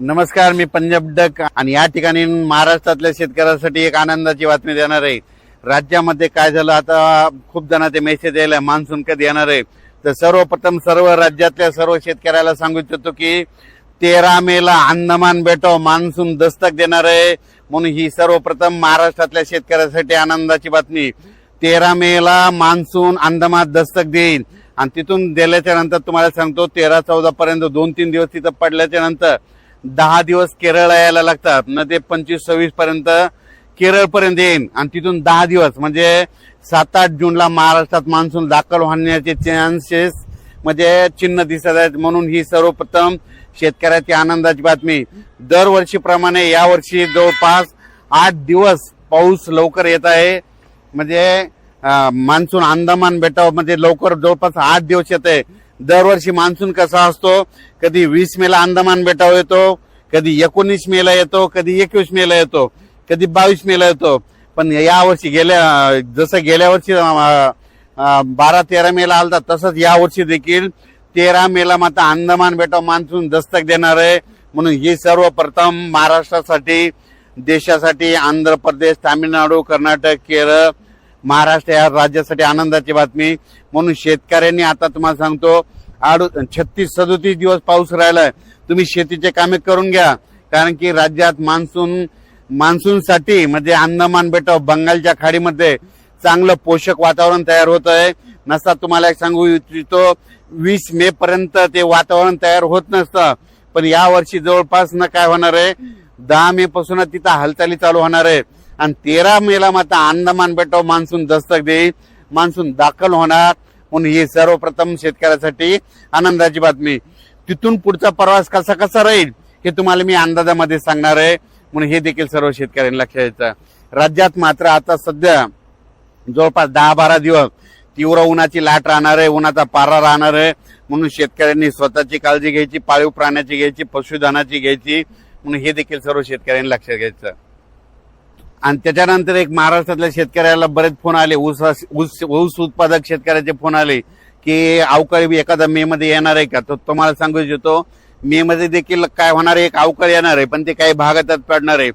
नमस्कार, मी पंजाब डक आणि या ठिकाणी महाराष्ट्रातल्या शेतकऱ्यांसाठी एक आनंदाची बातमी देणार आहे। राज्यामध्ये काय झालं, आता खूप जण ते मेसेज यायला मान्सून कधी येणार आहे। तर सर्वप्रथम सर्व राज्यातल्या सर्व शेतकऱ्याला सांगू इच्छितो की 13 मेला अंदमान बेटावर मान्सून दस्तक देणार आहे, म्हणून ही सर्वप्रथम महाराष्ट्रातल्या शेतकऱ्यांसाठी आनंदाची बातमी। 13 मेला मान्सून अंदमान दस्तक देईल आणि तिथून दिल्याच्या नंतर तुम्हाला सांगतो 13-14 पर्यंत 2-3 दिवस तिथं पडल्याच्या नंतर 10 दिवस केरळला यायला लागतात न ते 25-26 पर्यंत केरळ पर्यंत येईल आणि तिथून 10 दिवस म्हणजे 7-8 जूनला महाराष्ट्रात मान्सून दाखल होण्याचे चान्सेस म्हणजे चिन्ह दिसत आहेत। म्हणून ही सर्वप्रथम शेतकऱ्याची आनंदाची बातमी। दरवर्षीप्रमाणे यावर्षी जवळपास 8 दिवस पाऊस लवकर येत आहे, म्हणजे मान्सून अंदमान बेटामध्ये लवकर जवळपास 8 दिवस येत आहे। दरवर्षी मान्सून कसा असतो, कधी 20 मेला अंदमान बेटावर येतो, कधी 19 मेला येतो, कधी 21 मेला येतो, कधी 22 मेला येतो। पण यावर्षी जसं गेल्या वर्षी 12-13 मेला आलता, तसंच यावर्षी देखील 13 मेला मात्र अंदमान बेटावर मान्सून दस्तक देणार आहे। म्हणून ही सर्वप्रथम महाराष्ट्रासाठी, देशासाठी, आंध्र प्रदेश, तामिळनाडू, कर्नाटक, केरळ, महाराष्ट्र या राज्यासाठी आनंदाची बातमी। म्हणून शेतकऱ्यांनी आता तुम्हाला सांगतो 36-37 दिवस पाऊस राहिलाय, तुम्ही शेतीचे कामे करून घ्या, कारण की राज्यात मान्सूनसाठी म्हणजे अंदमान बेटावर बंगालच्या खाडीमध्ये चांगलं पोषक वातावरण तयार होत आहे। नसता तुम्हाला एक सांगू इच्छितो 20 मे पर्यंत ते वातावरण तयार होत नसतं, पण या वर्षी जवळपास न काय होणार आहे, 10 मे पासून तिथं हालचाली चालू होणार आहे आणि 13 मेला मात्र अंदमान बेटावर मान्सून दस्तक देईल, मान्सून दाखल होणार। म्हणून ही सर्वप्रथम शेतकऱ्यासाठी आनंदाची बातमी। तिथून पुढचा प्रवास कसा राहील हे तुम्हाला मी अंदाजामध्ये सांगणार आहे, म्हणून हे देखील सर्व शेतकऱ्यांनी लक्षात घ्यायचं। राज्यात मात्र आता सध्या जवळपास 10-12 दिवस तीव्र उन्हाची लाट राहणार आहे, उन्हाचा पारा राहणार आहे। म्हणून शेतकऱ्यांनी स्वतःची काळजी घ्यायची, पाळीव प्राण्याची घ्यायची, पशुधनाची घ्यायची, म्हणून हे देखील सर्व शेतकऱ्यांनी लक्षात घ्यायचं। आणि त्याच्यानंतर एक महाराष्ट्रातल्या शेतकऱ्याला बरेच फोन आले, ऊस उत्पादक शेतकऱ्याचे फोन आले की अवकाळी एखादा मे मध्ये येणार आहे का। तर तुम्हाला सांगू इच्छितो मे मध्ये देखील काय होणार आहे, एक अवकाळी येणार आहे, पण ते काही भागातच पडणार आहे।